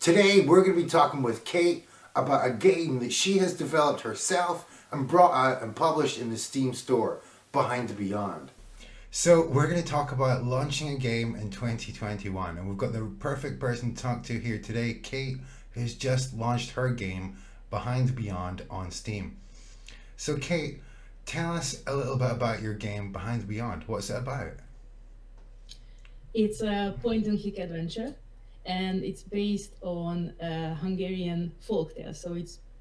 Today we're going to be talking with Kate about a game that she has developed herself and brought out and published in the Steam store, Behind the Beyond. So we're going to talk about launching a game in 2021, and we've got the perfect person to talk to here today, Kate, who's just launched her game, Behind the Beyond, on Steam. So Kate, tell us a little bit about your game, Behind the Beyond. What's it about? It's a point-and-click adventure, and it's based on a Hungarian folktale. So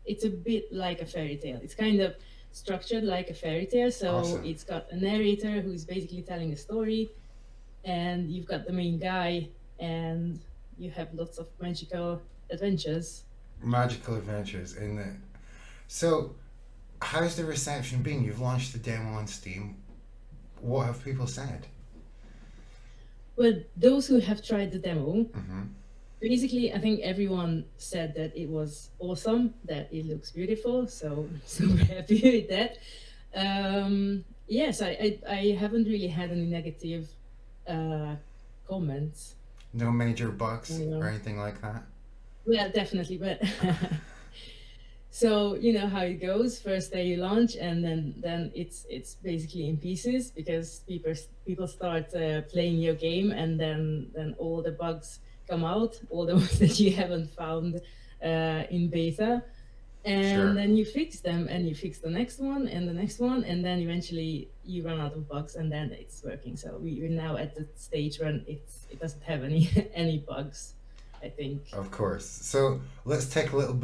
it's a bit like a fairy tale. It's kind of structured like a fairy tale. So Awesome. It's got a narrator who's basically telling a story, and you've got the main guy, and you have lots of magical adventures. Magical adventures in the... So, how's the reception been? You've launched the demo on Steam. What have people said? Well, those who have tried the demo, Mm-hmm. basically, I think everyone said that it was awesome, that it looks beautiful. So we're happy with that. Yes, I haven't really had any negative comments. No major bugs No. or anything like that? Well, definitely, but so you know how it goes. First day you launch, and then it's basically in pieces because people start playing your game, and then all the bugs come out, all the ones that you haven't found in beta, and Sure. then you fix them, and you fix the next one and the next one, and then eventually you run out of bugs, and then it's working. So we're now at the stage when it doesn't have any any bugs, I think. Of course. So let's take a little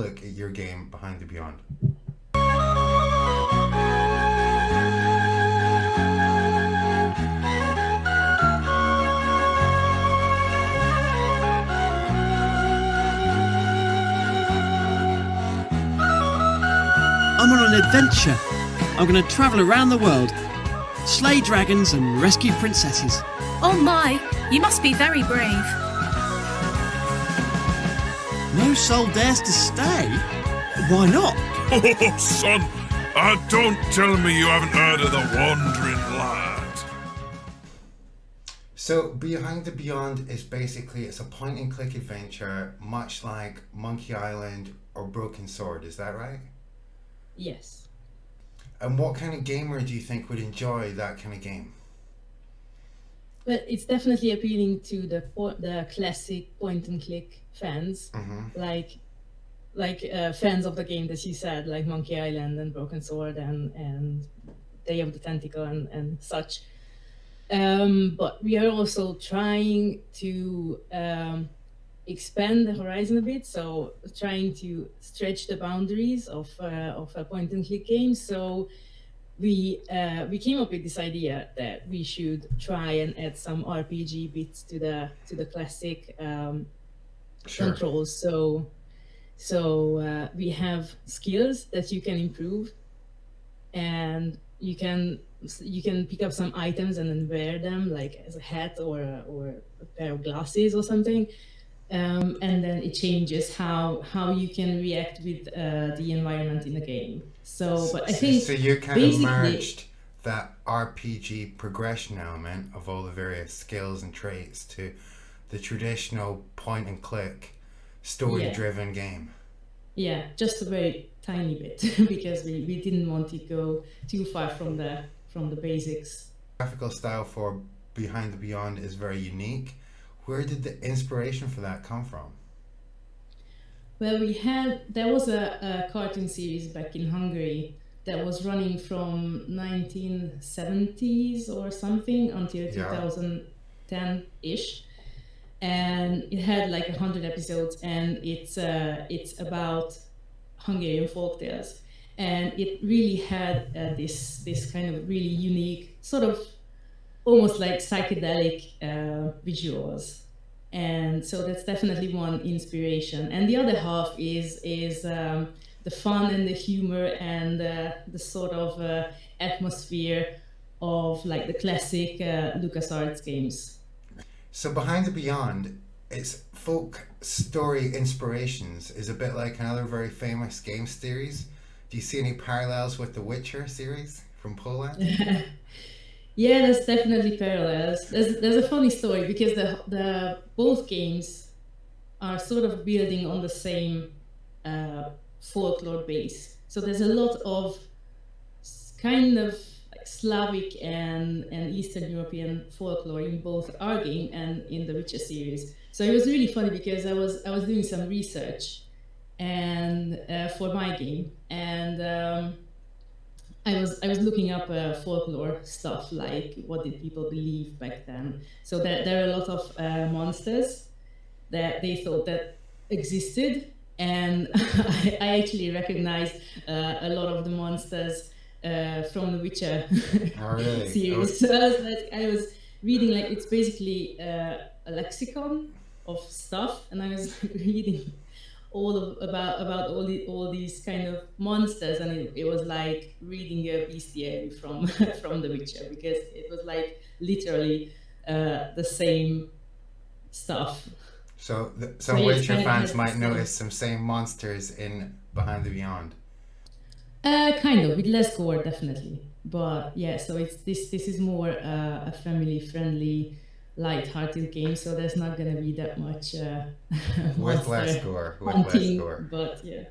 look at your game, Behind the Beyond. I'm on an adventure. I'm going to travel around the world, slay dragons and rescue princesses. Oh my, you must be very brave. No soul dares to stay. Why not? Oh, son, don't tell me you haven't heard of the Wandering Lad. So Behind the Beyond is basically, it's a point and click adventure, much like Monkey Island or Broken Sword, is that right? Yes. And what kind of gamer do you think would enjoy that kind of game? But it's definitely appealing to the classic point and click fans, Mm-hmm. like fans of the game that you said, like Monkey Island and Broken Sword and Day of the Tentacle and such. But we are also trying to expand the horizon a bit, so trying to stretch the boundaries of a point and click game. So we came up with this idea that we should try and add some RPG bits to the classic Sure. controls. So we have skills that you can improve, and you can pick up some items and then wear them, like as a hat or a pair of glasses or something. And then it changes how you can react with the environment in the game. So, but I think So you kind of basically- merged that RPG progression element of all the various skills and traits to the traditional point and click story-driven game. yeah, just a very tiny bit because we didn't want to go too far from the basics. Graphical style for Behind the Beyond is very unique. Where did the inspiration for that come from? Well, there was a cartoon series back in Hungary that was running from 1970s or something until Yeah. 2010-ish. And it had like 100 episodes, and it's about Hungarian folktales. And it really had this kind of really unique, sort of almost like psychedelic visuals. And so that's definitely one inspiration. And the other half is the fun and the humor and the sort of atmosphere of like the classic LucasArts games. So Behind the Beyond, its folk story inspirations is a bit like another very famous game series. Do you see any parallels with the Witcher series from Poland? Yeah, there's definitely parallels. There's a funny story because the both games are sort of building on the same folklore base. So there's a lot of kind of like Slavic and Eastern European folklore in both our game and in the Witcher series. So it was really funny because I was doing some research and for my game, and I was looking up folklore stuff, like what did people believe back then. So there are a lot of monsters that they thought that existed, and I actually recognized a lot of the monsters from the Witcher Oh, really? series. So I was reading, like, it's basically a lexicon of stuff, and I was reading about all these kind of monsters, and it was like reading a bestiary from from The Witcher, because it was like literally the same stuff. So So some it's Witcher kind of fans like might the same. notice some same monsters in Behind the Beyond. Kind of, with less gore, definitely. But yeah, so it's this is more a family friendly, light-hearted game, so there's not gonna be that much With less monster gore. With less hunting, gore. but yeah.